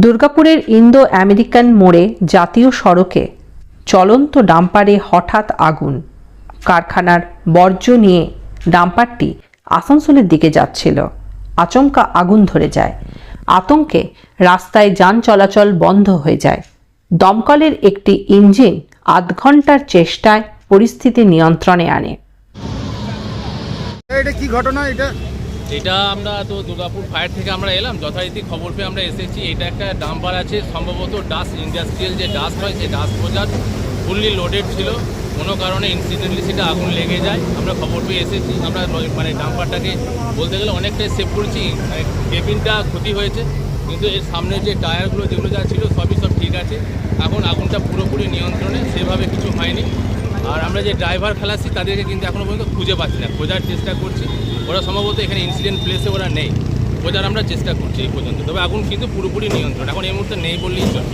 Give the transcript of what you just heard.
দুর্গাপুরের Indo American মোড়ে জাতীয় সড়কে চলন্ত ডাম্পারে হঠাৎ আগুন। কারখানার বর্জ্য নিয়ে ডাম্পারটি আসানসোলের দিকে যাচ্ছিল। আচমকা আগুন ধরে যায়। আতঙ্কে রাস্তায় যান চলাচল বন্ধ হয়ে যায়। দমকলের একটি ইঞ্জিন আধ ঘন্টার চেষ্টায় পরিস্থিতি নিয়ন্ত্রণে আনে। এটা কি ঘটনা? এটা আমরা তো দুর্গাপুর ফায়ার থেকে আমরা এলাম, যথারীতি খবর পেয়ে আমরা এসেছি। এটা একটা ডাম্পার আছে, সম্ভবত ডাস্ট ইন্ডাস্ট্রিয়াল যে ডাস্ট হয় সেই ডাস্ট বোঝার ফুললি লোডেড ছিল। কোনো কারণে ইনসিডেন্টলি সেটা আগুন লেগে যায়। আমরা খবর পেয়ে এসেছি। আমরা ডাম্পারটাকে বলতে গেলে অনেকটাই সেভ করেছি। কেবিনটা ক্ষতি হয়েছে, কিন্তু এর সামনে যে টায়ারগুলো যেগুলো যা ছিল সব ঠিক আছে। এখন আগুনটা পুরোপুরি নিয়ন্ত্রণে, সেভাবে কিছু হয়নি। আর আমরা যে ড্রাইভার খালাসি তাদেরকে কিন্তু এখনও পর্যন্ত খুঁজে পাচ্ছি না। খোঁজার চেষ্টা করছি। ওরা সম্ভবত এখানে ইনসিডেন্ট প্লেসে ওরা নেই। খোঁজার আমরা চেষ্টা করছি এই পর্যন্ত। তবে আগুন কিন্তু পুরোপুরি নিয়ন্ত্রণ এখন এই মুহূর্তে নেই বললেই চলে।